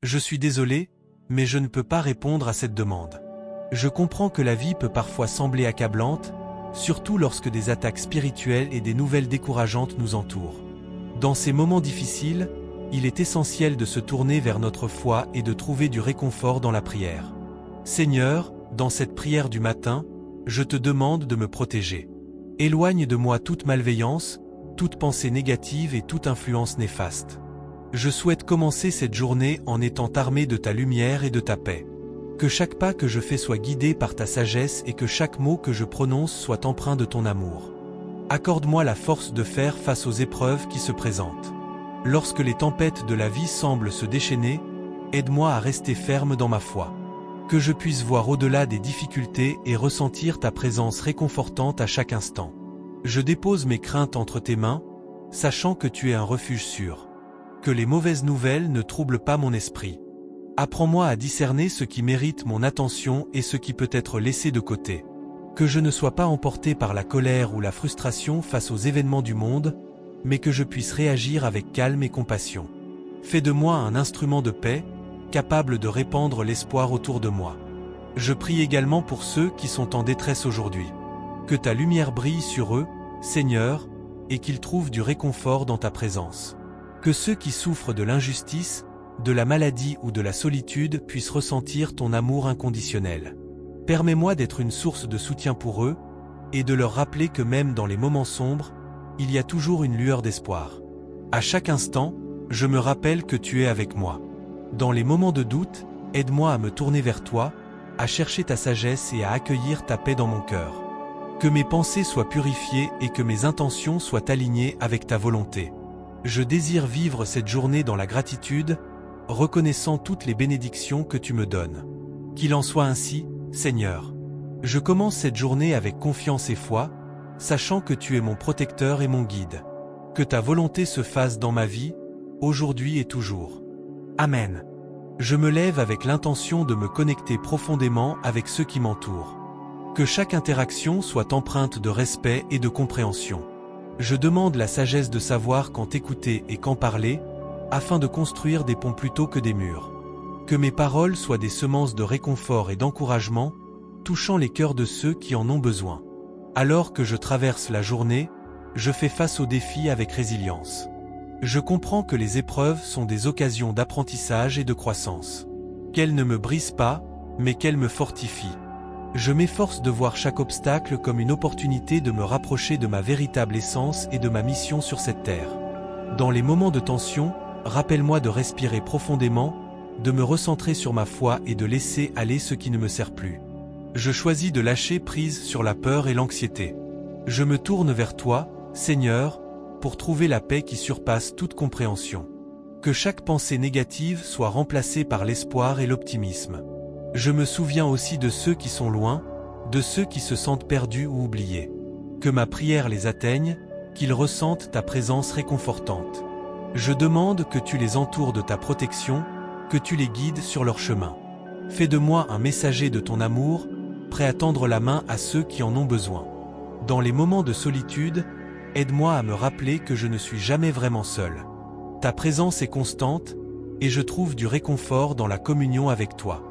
Je suis désolé, mais je ne peux pas répondre à cette demande. Je comprends que la vie peut parfois sembler accablante, surtout lorsque des attaques spirituelles et des nouvelles décourageantes nous entourent. Dans ces moments difficiles, il est essentiel de se tourner vers notre foi et de trouver du réconfort dans la prière. Seigneur, dans cette prière du matin, je te demande de me protéger. Éloigne de moi toute malveillance, toute pensée négative et toute influence néfaste. Je souhaite commencer cette journée en étant armé de ta lumière et de ta paix. Que chaque pas que je fais soit guidé par ta sagesse et que chaque mot que je prononce soit empreint de ton amour. Accorde-moi la force de faire face aux épreuves qui se présentent. Lorsque les tempêtes de la vie semblent se déchaîner, aide-moi à rester ferme dans ma foi. Que je puisse voir au-delà des difficultés et ressentir ta présence réconfortante à chaque instant. Je dépose mes craintes entre tes mains, sachant que tu es un refuge sûr. Que les mauvaises nouvelles ne troublent pas mon esprit. Apprends-moi à discerner ce qui mérite mon attention et ce qui peut être laissé de côté. Que je ne sois pas emporté par la colère ou la frustration face aux événements du monde, mais que je puisse réagir avec calme et compassion. Fais de moi un instrument de paix, capable de répandre l'espoir autour de moi. Je prie également pour ceux qui sont en détresse aujourd'hui. Que ta lumière brille sur eux, Seigneur, et qu'ils trouvent du réconfort dans ta présence. Que ceux qui souffrent de l'injustice, de la maladie ou de la solitude puissent ressentir ton amour inconditionnel. Permets-moi d'être une source de soutien pour eux, et de leur rappeler que même dans les moments sombres, il y a toujours une lueur d'espoir. À chaque instant, je me rappelle que tu es avec moi. Dans les moments de doute, aide-moi à me tourner vers toi, à chercher ta sagesse et à accueillir ta paix dans mon cœur. Que mes pensées soient purifiées et que mes intentions soient alignées avec ta volonté. Je désire vivre cette journée dans la gratitude, reconnaissant toutes les bénédictions que tu me donnes. Qu'il en soit ainsi, Seigneur. Je commence cette journée avec confiance et foi, sachant que tu es mon protecteur et mon guide. Que ta volonté se fasse dans ma vie, aujourd'hui et toujours. Amen. Je me lève avec l'intention de me connecter profondément avec ceux qui m'entourent. Que chaque interaction soit empreinte de respect et de compréhension. Je demande la sagesse de savoir quand écouter et quand parler, afin de construire des ponts plutôt que des murs. Que mes paroles soient des semences de réconfort et d'encouragement, touchant les cœurs de ceux qui en ont besoin. Alors que je traverse la journée, je fais face aux défis avec résilience. Je comprends que les épreuves sont des occasions d'apprentissage et de croissance. Qu'elles ne me brisent pas, mais qu'elles me fortifient. Je m'efforce de voir chaque obstacle comme une opportunité de me rapprocher de ma véritable essence et de ma mission sur cette terre. Dans les moments de tension, rappelle-moi de respirer profondément, de me recentrer sur ma foi et de laisser aller ce qui ne me sert plus. Je choisis de lâcher prise sur la peur et l'anxiété. Je me tourne vers toi, Seigneur, pour trouver la paix qui surpasse toute compréhension. Que chaque pensée négative soit remplacée par l'espoir et l'optimisme. Je me souviens aussi de ceux qui sont loin, de ceux qui se sentent perdus ou oubliés. Que ma prière les atteigne, qu'ils ressentent ta présence réconfortante. Je demande que tu les entoures de ta protection, que tu les guides sur leur chemin. Fais de moi un messager de ton amour, prêt à tendre la main à ceux qui en ont besoin. Dans les moments de solitude, aide-moi à me rappeler que je ne suis jamais vraiment seul. Ta présence est constante, et je trouve du réconfort dans la communion avec toi.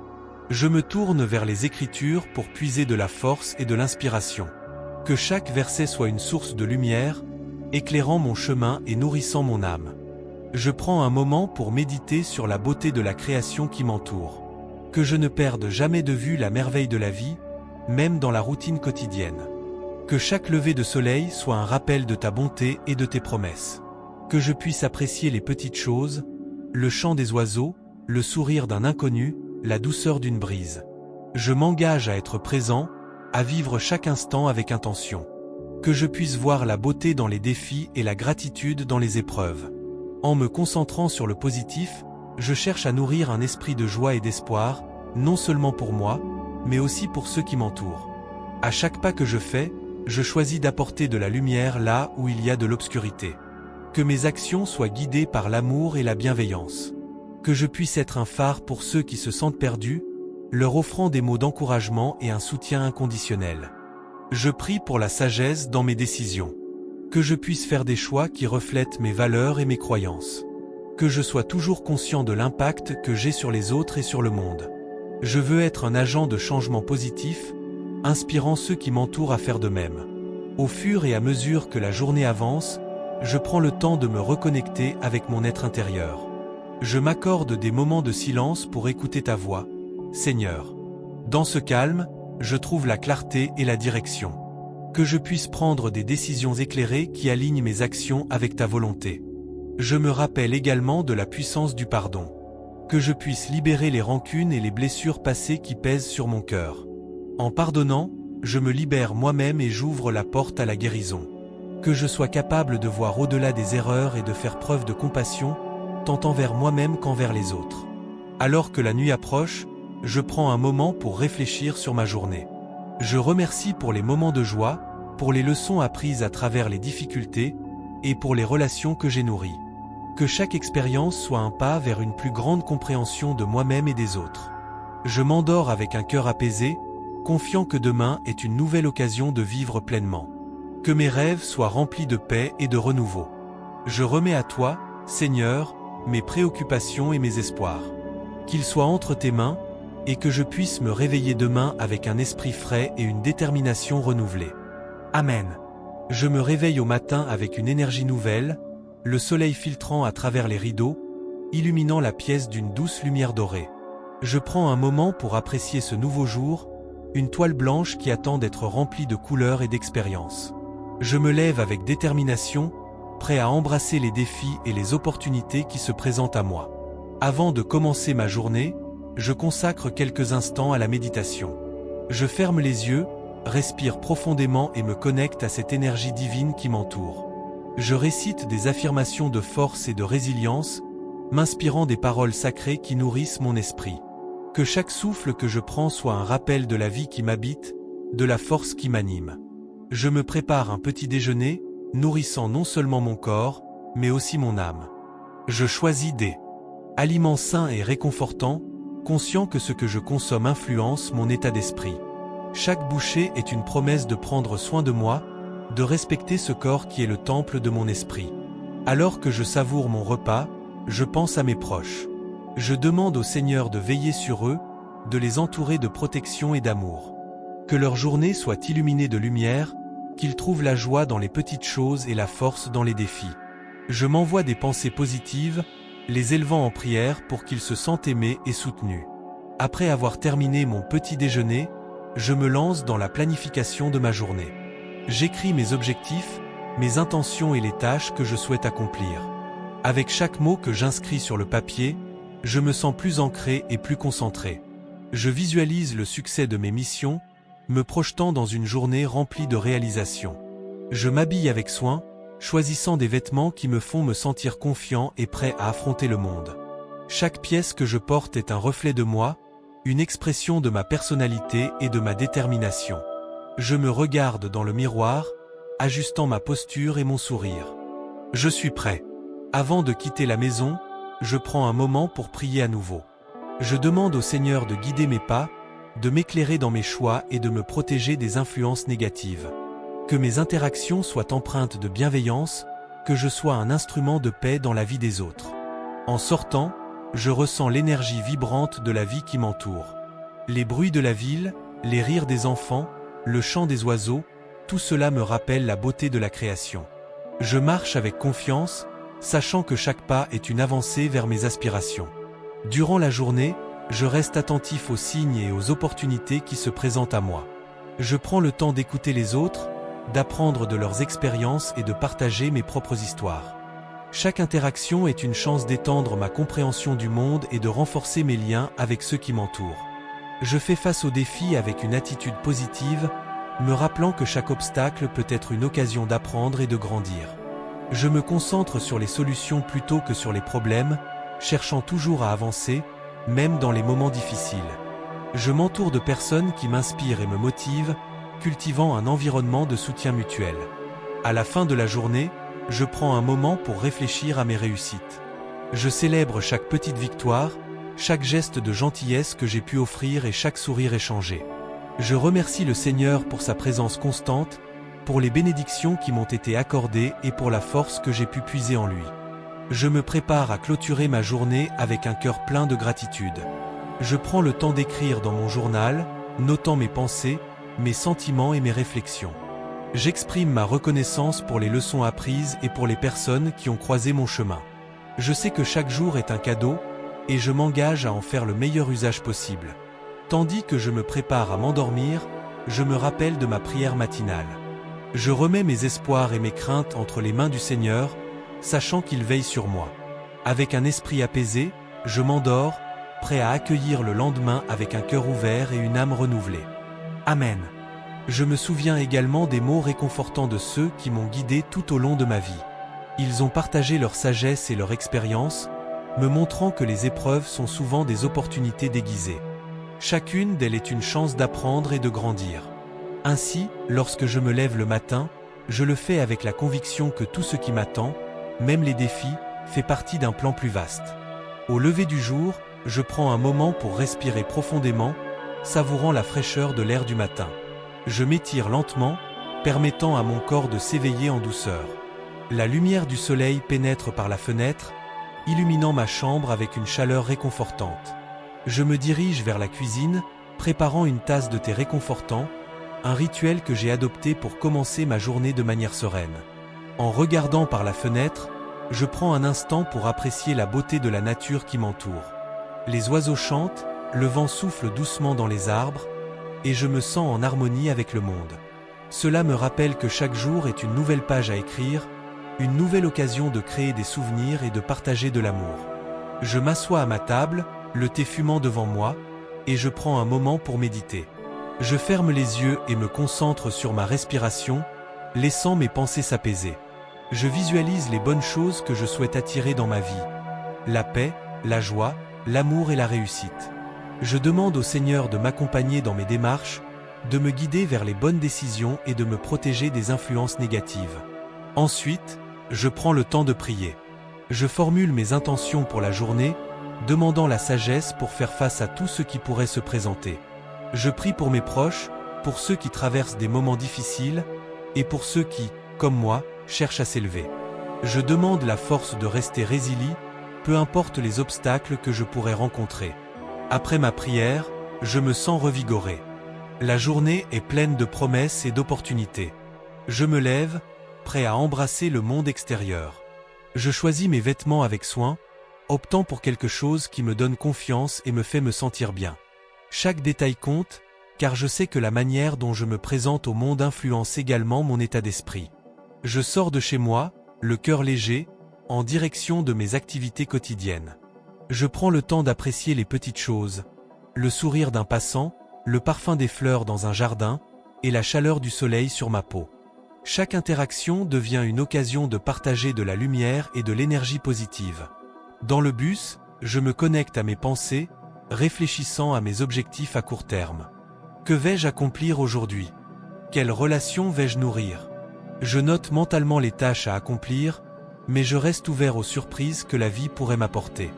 Je me tourne vers les Écritures pour puiser de la force et de l'inspiration. Que chaque verset soit une source de lumière, éclairant mon chemin et nourrissant mon âme. Je prends un moment pour méditer sur la beauté de la création qui m'entoure. Que je ne perde jamais de vue la merveille de la vie, même dans la routine quotidienne. Que chaque lever de soleil soit un rappel de ta bonté et de tes promesses. Que je puisse apprécier les petites choses, le chant des oiseaux, le sourire d'un inconnu, la douceur d'une brise. Je m'engage à être présent, à vivre chaque instant avec intention. Que je puisse voir la beauté dans les défis et la gratitude dans les épreuves. En me concentrant sur le positif, je cherche à nourrir un esprit de joie et d'espoir, non seulement pour moi, mais aussi pour ceux qui m'entourent. À chaque pas que je fais, je choisis d'apporter de la lumière là où il y a de l'obscurité. Que mes actions soient guidées par l'amour et la bienveillance. Que je puisse être un phare pour ceux qui se sentent perdus, leur offrant des mots d'encouragement et un soutien inconditionnel. Je prie pour la sagesse dans mes décisions. Que je puisse faire des choix qui reflètent mes valeurs et mes croyances. Que je sois toujours conscient de l'impact que j'ai sur les autres et sur le monde. Je veux être un agent de changement positif, inspirant ceux qui m'entourent à faire de même. Au fur et à mesure que la journée avance, je prends le temps de me reconnecter avec mon être intérieur. Je m'accorde des moments de silence pour écouter ta voix, Seigneur. Dans ce calme, je trouve la clarté et la direction. Que je puisse prendre des décisions éclairées qui alignent mes actions avec ta volonté. Je me rappelle également de la puissance du pardon. Que je puisse libérer les rancunes et les blessures passées qui pèsent sur mon cœur. En pardonnant, je me libère moi-même et j'ouvre la porte à la guérison. Que je sois capable de voir au-delà des erreurs et de faire preuve de compassion, tant envers moi-même qu'envers les autres. Alors que la nuit approche, je prends un moment pour réfléchir sur ma journée. Je remercie pour les moments de joie, pour les leçons apprises à travers les difficultés, et pour les relations que j'ai nourries. Que chaque expérience soit un pas vers une plus grande compréhension de moi-même et des autres. Je m'endors avec un cœur apaisé, confiant que demain est une nouvelle occasion de vivre pleinement. Que mes rêves soient remplis de paix et de renouveau. Je remets à toi, Seigneur, mes préoccupations et mes espoirs. Qu'ils soient entre tes mains, et que je puisse me réveiller demain avec un esprit frais et une détermination renouvelée. Amen. Je me réveille au matin avec une énergie nouvelle, le soleil filtrant à travers les rideaux, illuminant la pièce d'une douce lumière dorée. Je prends un moment pour apprécier ce nouveau jour, une toile blanche qui attend d'être remplie de couleurs et d'expériences. Je me lève avec détermination, prêt à embrasser les défis et les opportunités qui se présentent à moi. Avant de commencer ma journée, je consacre quelques instants à la méditation. Je ferme les yeux, respire profondément et me connecte à cette énergie divine qui m'entoure. Je récite des affirmations de force et de résilience, m'inspirant des paroles sacrées qui nourrissent mon esprit. Que chaque souffle que je prends soit un rappel de la vie qui m'habite, de la force qui m'anime. Je me prépare un petit déjeuner, nourrissant non seulement mon corps, mais aussi mon âme. Je choisis des aliments sains et réconfortants, conscient que ce que je consomme influence mon état d'esprit. Chaque bouchée est une promesse de prendre soin de moi, de respecter ce corps qui est le temple de mon esprit. Alors que je savoure mon repas, je pense à mes proches. Je demande au Seigneur de veiller sur eux, de les entourer de protection et d'amour. Que leur journée soit illuminée de lumière, qu'ils trouvent la joie dans les petites choses et la force dans les défis. Je m'envoie des pensées positives, les élevant en prière pour qu'ils se sentent aimés et soutenus. Après avoir terminé mon petit déjeuner, je me lance dans la planification de ma journée. J'écris mes objectifs, mes intentions et les tâches que je souhaite accomplir. Avec chaque mot que j'inscris sur le papier, je me sens plus ancré et plus concentré. Je visualise le succès de mes missions, me projetant dans une journée remplie de réalisations. Je m'habille avec soin, choisissant des vêtements qui me font me sentir confiant et prêt à affronter le monde. Chaque pièce que je porte est un reflet de moi, une expression de ma personnalité et de ma détermination. Je me regarde dans le miroir, ajustant ma posture et mon sourire. Je suis prêt. Avant de quitter la maison, je prends un moment pour prier à nouveau. Je demande au Seigneur de guider mes pas, de m'éclairer dans mes choix et de me protéger des influences négatives. Que mes interactions soient empreintes de bienveillance, que je sois un instrument de paix dans la vie des autres. En sortant, je ressens l'énergie vibrante de la vie qui m'entoure. Les bruits de la ville, les rires des enfants, le chant des oiseaux, tout cela me rappelle la beauté de la création. Je marche avec confiance, sachant que chaque pas est une avancée vers mes aspirations. Durant la journée, je reste attentif aux signes et aux opportunités qui se présentent à moi. Je prends le temps d'écouter les autres, d'apprendre de leurs expériences et de partager mes propres histoires. Chaque interaction est une chance d'étendre ma compréhension du monde et de renforcer mes liens avec ceux qui m'entourent. Je fais face aux défis avec une attitude positive, me rappelant que chaque obstacle peut être une occasion d'apprendre et de grandir. Je me concentre sur les solutions plutôt que sur les problèmes, cherchant toujours à avancer, même dans les moments difficiles. Je m'entoure de personnes qui m'inspirent et me motivent, cultivant un environnement de soutien mutuel. À la fin de la journée, je prends un moment pour réfléchir à mes réussites. Je célèbre chaque petite victoire, chaque geste de gentillesse que j'ai pu offrir et chaque sourire échangé. Je remercie le Seigneur pour sa présence constante, pour les bénédictions qui m'ont été accordées et pour la force que j'ai pu puiser en lui. Je me prépare à clôturer ma journée avec un cœur plein de gratitude. Je prends le temps d'écrire dans mon journal, notant mes pensées, mes sentiments et mes réflexions. J'exprime ma reconnaissance pour les leçons apprises et pour les personnes qui ont croisé mon chemin. Je sais que chaque jour est un cadeau, et je m'engage à en faire le meilleur usage possible. Tandis que je me prépare à m'endormir, je me rappelle de ma prière matinale. Je remets mes espoirs et mes craintes entre les mains du Seigneur, sachant qu'il veille sur moi. Avec un esprit apaisé, je m'endors, prêt à accueillir le lendemain avec un cœur ouvert et une âme renouvelée. Amen. Je me souviens également des mots réconfortants de ceux qui m'ont guidé tout au long de ma vie. Ils ont partagé leur sagesse et leur expérience, me montrant que les épreuves sont souvent des opportunités déguisées. Chacune d'elles est une chance d'apprendre et de grandir. Ainsi, lorsque je me lève le matin, je le fais avec la conviction que tout ce qui m'attend, même les défis, fait partie d'un plan plus vaste. Au lever du jour, je prends un moment pour respirer profondément, savourant la fraîcheur de l'air du matin. Je m'étire lentement, permettant à mon corps de s'éveiller en douceur. La lumière du soleil pénètre par la fenêtre, illuminant ma chambre avec une chaleur réconfortante. Je me dirige vers la cuisine, préparant une tasse de thé réconfortant, un rituel que j'ai adopté pour commencer ma journée de manière sereine. En regardant par la fenêtre, je prends un instant pour apprécier la beauté de la nature qui m'entoure. Les oiseaux chantent, le vent souffle doucement dans les arbres, et je me sens en harmonie avec le monde. Cela me rappelle que chaque jour est une nouvelle page à écrire, une nouvelle occasion de créer des souvenirs et de partager de l'amour. Je m'assois à ma table, le thé fumant devant moi, et je prends un moment pour méditer. Je ferme les yeux et me concentre sur ma respiration, laissant mes pensées s'apaiser. Je visualise les bonnes choses que je souhaite attirer dans ma vie. La paix, la joie, l'amour et la réussite. Je demande au Seigneur de m'accompagner dans mes démarches, de me guider vers les bonnes décisions et de me protéger des influences négatives. Ensuite, je prends le temps de prier. Je formule mes intentions pour la journée, demandant la sagesse pour faire face à tout ce qui pourrait se présenter. Je prie pour mes proches, pour ceux qui traversent des moments difficiles, et pour ceux qui, comme moi, cherchent à s'élever. Je demande la force de rester résilient, peu importe les obstacles que je pourrais rencontrer. Après ma prière, je me sens revigoré. La journée est pleine de promesses et d'opportunités. Je me lève, prêt à embrasser le monde extérieur. Je choisis mes vêtements avec soin, optant pour quelque chose qui me donne confiance et me fait me sentir bien. Chaque détail compte, car je sais que la manière dont je me présente au monde influence également mon état d'esprit. Je sors de chez moi, le cœur léger, en direction de mes activités quotidiennes. Je prends le temps d'apprécier les petites choses, le sourire d'un passant, le parfum des fleurs dans un jardin, et la chaleur du soleil sur ma peau. Chaque interaction devient une occasion de partager de la lumière et de l'énergie positive. Dans le bus, je me connecte à mes pensées, réfléchissant à mes objectifs à court terme. Que vais-je accomplir aujourd'hui? Quelles relations vais-je nourrir? Je note mentalement les tâches à accomplir, mais je reste ouvert aux surprises que la vie pourrait m'apporter.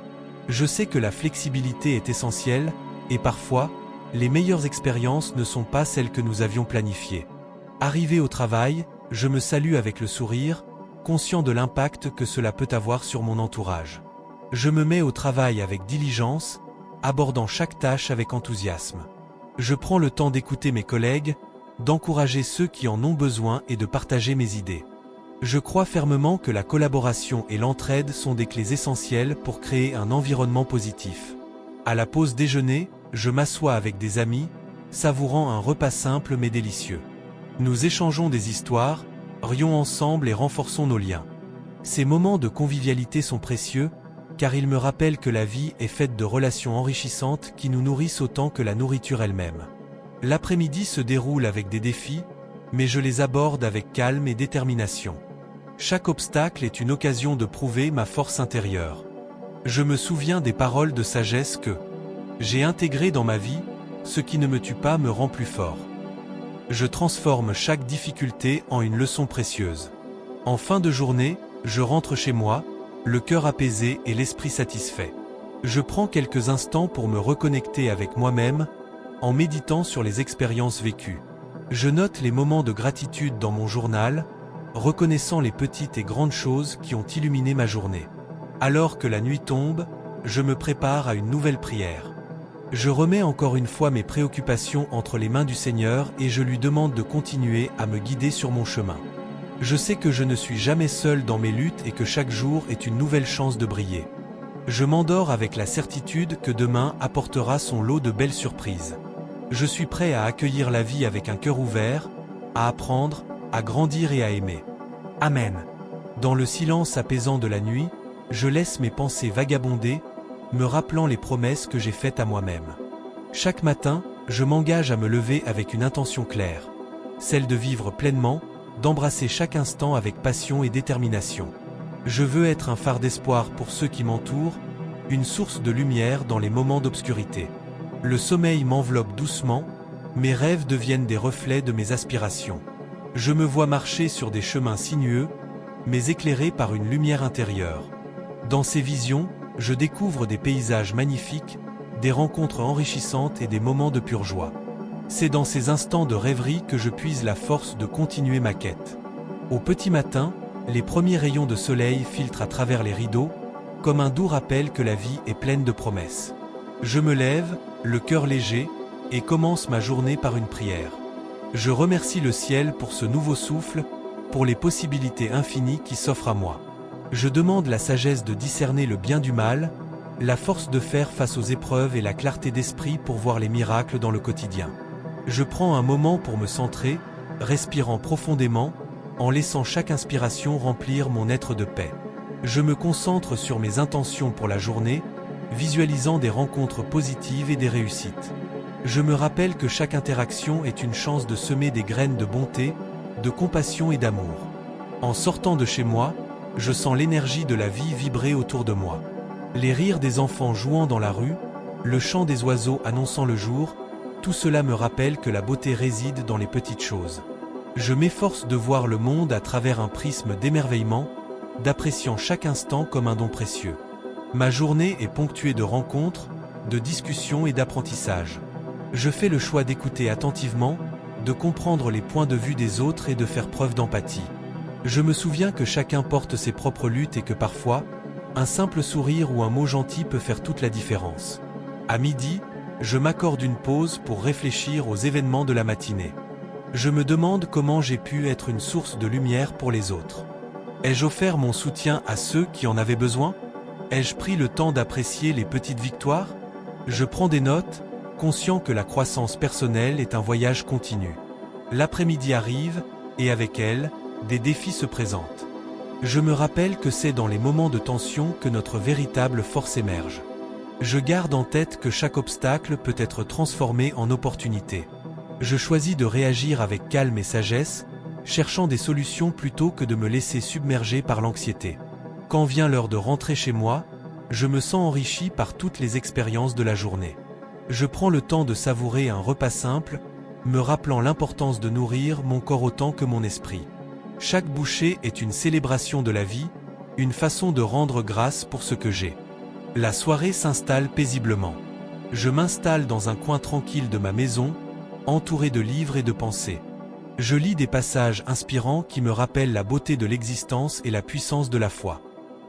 Je sais que la flexibilité est essentielle, et parfois, les meilleures expériences ne sont pas celles que nous avions planifiées. Arrivé au travail, je me salue avec le sourire, conscient de l'impact que cela peut avoir sur mon entourage. Je me mets au travail avec diligence, abordant chaque tâche avec enthousiasme. Je prends le temps d'écouter mes collègues, d'encourager ceux qui en ont besoin et de partager mes idées. Je crois fermement que la collaboration et l'entraide sont des clés essentielles pour créer un environnement positif. À la pause déjeuner, je m'assois avec des amis, savourant un repas simple mais délicieux. Nous échangeons des histoires, rions ensemble et renforçons nos liens. Ces moments de convivialité sont précieux, car ils me rappellent que la vie est faite de relations enrichissantes qui nous nourrissent autant que la nourriture elle-même. L'après-midi se déroule avec des défis, mais je les aborde avec calme et détermination. Chaque obstacle est une occasion de prouver ma force intérieure. Je me souviens des paroles de sagesse que j'ai intégrées dans ma vie, ce qui ne me tue pas me rend plus fort. Je transforme chaque difficulté en une leçon précieuse. En fin de journée, je rentre chez moi, le cœur apaisé et l'esprit satisfait. Je prends quelques instants pour me reconnecter avec moi-même, en méditant sur les expériences vécues. Je note les moments de gratitude dans mon journal, reconnaissant les petites et grandes choses qui ont illuminé ma journée. Alors que la nuit tombe, je me prépare à une nouvelle prière. Je remets encore une fois mes préoccupations entre les mains du Seigneur et je lui demande de continuer à me guider sur mon chemin. Je sais que je ne suis jamais seul dans mes luttes et que chaque jour est une nouvelle chance de briller. Je m'endors avec la certitude que demain apportera son lot de belles surprises. Je suis prêt à accueillir la vie avec un cœur ouvert, à apprendre, à grandir et à aimer. Amen. Dans le silence apaisant de la nuit, je laisse mes pensées vagabonder, me rappelant les promesses que j'ai faites à moi-même. Chaque matin, je m'engage à me lever avec une intention claire, celle de vivre pleinement, d'embrasser chaque instant avec passion et détermination. Je veux être un phare d'espoir pour ceux qui m'entourent, une source de lumière dans les moments d'obscurité. Le sommeil m'enveloppe doucement, mes rêves deviennent des reflets de mes aspirations. Je me vois marcher sur des chemins sinueux, mais éclairés par une lumière intérieure. Dans ces visions, je découvre des paysages magnifiques, des rencontres enrichissantes et des moments de pure joie. C'est dans ces instants de rêverie que je puise la force de continuer ma quête. Au petit matin, les premiers rayons de soleil filtrent à travers les rideaux, comme un doux rappel que la vie est pleine de promesses. Je me lève, le cœur léger, et commence ma journée par une prière. Je remercie le ciel pour ce nouveau souffle, pour les possibilités infinies qui s'offrent à moi. Je demande la sagesse de discerner le bien du mal, la force de faire face aux épreuves et la clarté d'esprit pour voir les miracles dans le quotidien. Je prends un moment pour me centrer, respirant profondément, en laissant chaque inspiration remplir mon être de paix. Je me concentre sur mes intentions pour la journée, visualisant des rencontres positives et des réussites. Je me rappelle que chaque interaction est une chance de semer des graines de bonté, de compassion et d'amour. En sortant de chez moi, je sens l'énergie de la vie vibrer autour de moi. Les rires des enfants jouant dans la rue, le chant des oiseaux annonçant le jour, tout cela me rappelle que la beauté réside dans les petites choses. Je m'efforce de voir le monde à travers un prisme d'émerveillement, d'appréciant chaque instant comme un don précieux. Ma journée est ponctuée de rencontres, de discussions et d'apprentissage. Je fais le choix d'écouter attentivement, de comprendre les points de vue des autres et de faire preuve d'empathie. Je me souviens que chacun porte ses propres luttes et que parfois, un simple sourire ou un mot gentil peut faire toute la différence. À midi, je m'accorde une pause pour réfléchir aux événements de la matinée. Je me demande comment j'ai pu être une source de lumière pour les autres. Ai-je offert mon soutien à ceux qui en avaient besoin? Ai-je pris le temps d'apprécier les petites victoires? Je prends des notes, conscient que la croissance personnelle est un voyage continu. L'après-midi arrive, et avec elle, des défis se présentent. Je me rappelle que c'est dans les moments de tension que notre véritable force émerge. Je garde en tête que chaque obstacle peut être transformé en opportunité. Je choisis de réagir avec calme et sagesse, cherchant des solutions plutôt que de me laisser submerger par l'anxiété. Quand vient l'heure de rentrer chez moi, je me sens enrichi par toutes les expériences de la journée. Je prends le temps de savourer un repas simple, me rappelant l'importance de nourrir mon corps autant que mon esprit. Chaque bouchée est une célébration de la vie, une façon de rendre grâce pour ce que j'ai. La soirée s'installe paisiblement. Je m'installe dans un coin tranquille de ma maison, entouré de livres et de pensées. Je lis des passages inspirants qui me rappellent la beauté de l'existence et la puissance de la foi.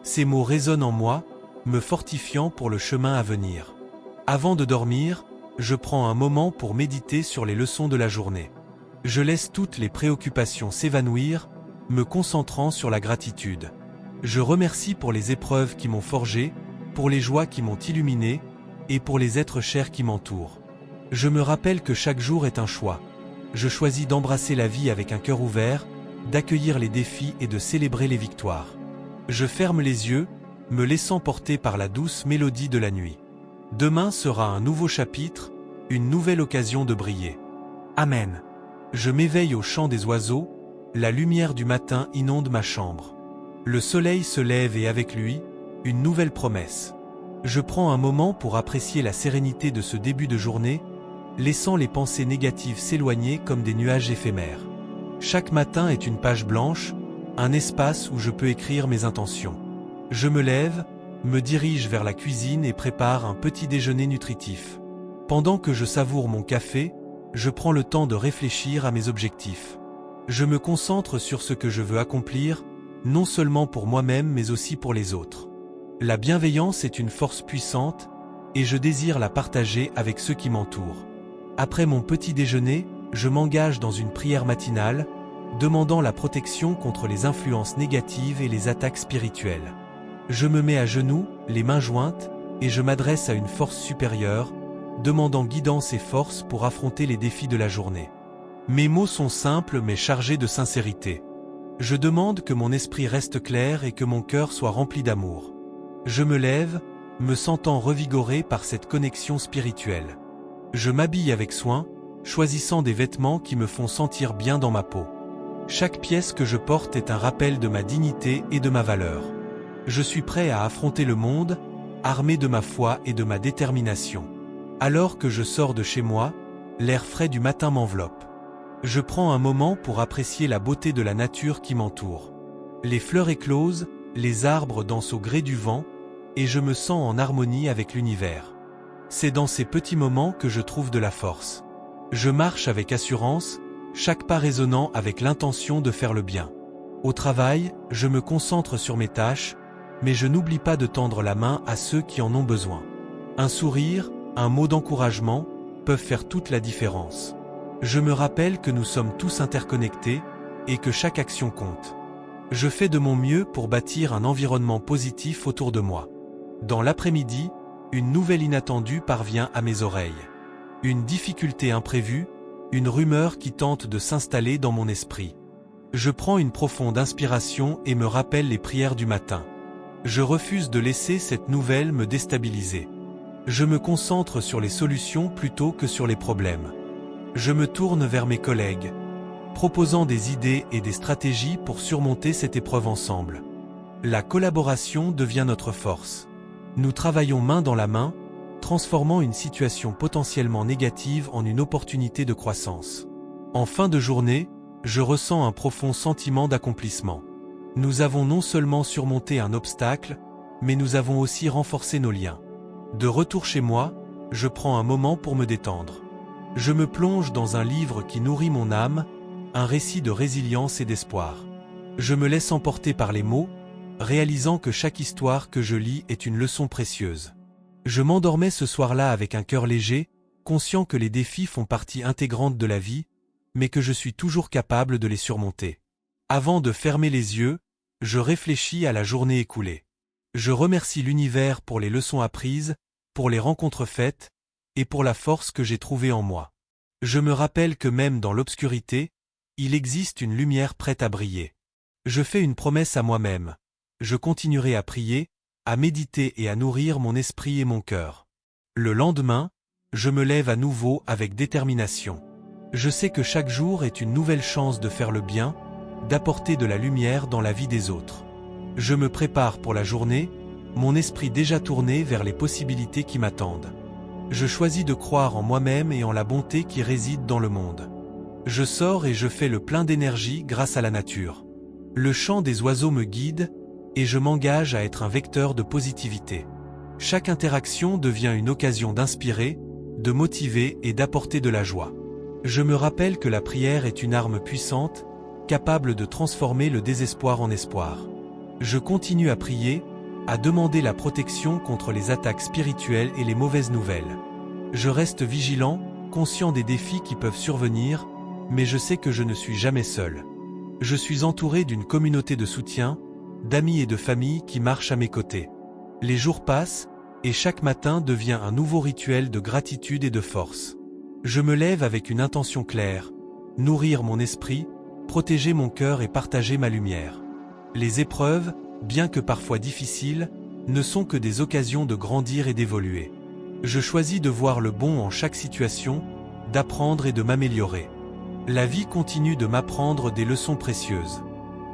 Ces mots résonnent en moi, me fortifiant pour le chemin à venir. Avant de dormir, je prends un moment pour méditer sur les leçons de la journée. Je laisse toutes les préoccupations s'évanouir, me concentrant sur la gratitude. Je remercie pour les épreuves qui m'ont forgé, pour les joies qui m'ont illuminé, et pour les êtres chers qui m'entourent. Je me rappelle que chaque jour est un choix. Je choisis d'embrasser la vie avec un cœur ouvert, d'accueillir les défis et de célébrer les victoires. Je ferme les yeux, me laissant porter par la douce mélodie de la nuit. Demain sera un nouveau chapitre, une nouvelle occasion de briller. Amen. Je m'éveille au chant des oiseaux, la lumière du matin inonde ma chambre. Le soleil se lève et avec lui, une nouvelle promesse. Je prends un moment pour apprécier la sérénité de ce début de journée, laissant les pensées négatives s'éloigner comme des nuages éphémères. Chaque matin est une page blanche, un espace où je peux écrire mes intentions. Je me lève, me dirige vers la cuisine et prépare un petit déjeuner nutritif. Pendant que je savoure mon café, je prends le temps de réfléchir à mes objectifs. Je me concentre sur ce que je veux accomplir, non seulement pour moi-même mais aussi pour les autres. La bienveillance est une force puissante, et je désire la partager avec ceux qui m'entourent. Après mon petit déjeuner, je m'engage dans une prière matinale, demandant la protection contre les influences négatives et les attaques spirituelles. Je me mets à genoux, les mains jointes, et je m'adresse à une force supérieure, demandant guidance et force pour affronter les défis de la journée. Mes mots sont simples mais chargés de sincérité. Je demande que mon esprit reste clair et que mon cœur soit rempli d'amour. Je me lève, me sentant revigoré par cette connexion spirituelle. Je m'habille avec soin, choisissant des vêtements qui me font sentir bien dans ma peau. Chaque pièce que je porte est un rappel de ma dignité et de ma valeur. Je suis prêt à affronter le monde, armé de ma foi et de ma détermination. Alors que je sors de chez moi, l'air frais du matin m'enveloppe. Je prends un moment pour apprécier la beauté de la nature qui m'entoure. Les fleurs éclosent, les arbres dansent au gré du vent, et je me sens en harmonie avec l'univers. C'est dans ces petits moments que je trouve de la force. Je marche avec assurance, chaque pas résonnant avec l'intention de faire le bien. Au travail, je me concentre sur mes tâches, mais je n'oublie pas de tendre la main à ceux qui en ont besoin. Un sourire, un mot d'encouragement, peuvent faire toute la différence. Je me rappelle que nous sommes tous interconnectés, et que chaque action compte. Je fais de mon mieux pour bâtir un environnement positif autour de moi. Dans l'après-midi, une nouvelle inattendue parvient à mes oreilles. Une difficulté imprévue, une rumeur qui tente de s'installer dans mon esprit. Je prends une profonde inspiration et me rappelle les prières du matin. Je refuse de laisser cette nouvelle me déstabiliser. Je me concentre sur les solutions plutôt que sur les problèmes. Je me tourne vers mes collègues, proposant des idées et des stratégies pour surmonter cette épreuve ensemble. La collaboration devient notre force. Nous travaillons main dans la main, transformant une situation potentiellement négative en une opportunité de croissance. En fin de journée, je ressens un profond sentiment d'accomplissement. Nous avons non seulement surmonté un obstacle, mais nous avons aussi renforcé nos liens. De retour chez moi, je prends un moment pour me détendre. Je me plonge dans un livre qui nourrit mon âme, un récit de résilience et d'espoir. Je me laisse emporter par les mots, réalisant que chaque histoire que je lis est une leçon précieuse. Je m'endormais ce soir-là avec un cœur léger, conscient que les défis font partie intégrante de la vie, mais que je suis toujours capable de les surmonter. Avant de fermer les yeux, je réfléchis à la journée écoulée. Je remercie l'univers pour les leçons apprises, pour les rencontres faites, et pour la force que j'ai trouvée en moi. Je me rappelle que même dans l'obscurité, il existe une lumière prête à briller. Je fais une promesse à moi-même. Je continuerai à prier, à méditer et à nourrir mon esprit et mon cœur. Le lendemain, je me lève à nouveau avec détermination. Je sais que chaque jour est une nouvelle chance de faire le bien, d'apporter de la lumière dans la vie des autres. Je me prépare pour la journée, mon esprit déjà tourné vers les possibilités qui m'attendent. Je choisis de croire en moi-même et en la bonté qui réside dans le monde. Je sors et je fais le plein d'énergie grâce à la nature. Le chant des oiseaux me guide, et je m'engage à être un vecteur de positivité. Chaque interaction devient une occasion d'inspirer, de motiver et d'apporter de la joie. Je me rappelle que la prière est une arme puissante, capable de transformer le désespoir en espoir. Je continue à prier, à demander la protection contre les attaques spirituelles et les mauvaises nouvelles. Je reste vigilant, conscient des défis qui peuvent survenir, mais je sais que je ne suis jamais seul. Je suis entouré d'une communauté de soutien, d'amis et de famille qui marchent à mes côtés. Les jours passent, et chaque matin devient un nouveau rituel de gratitude et de force. Je me lève avec une intention claire, nourrir mon esprit, protéger mon cœur et partager ma lumière. Les épreuves, bien que parfois difficiles, ne sont que des occasions de grandir et d'évoluer. Je choisis de voir le bon en chaque situation, d'apprendre et de m'améliorer. La vie continue de m'apprendre des leçons précieuses.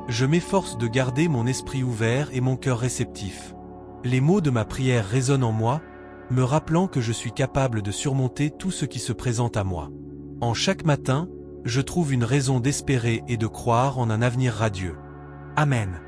Je m'efforce de garder mon esprit ouvert et mon cœur réceptif. Les mots de ma prière résonnent en moi, me rappelant que je suis capable de surmonter tout ce qui se présente à moi. En chaque matin, je trouve une raison d'espérer et de croire en un avenir radieux. Amen.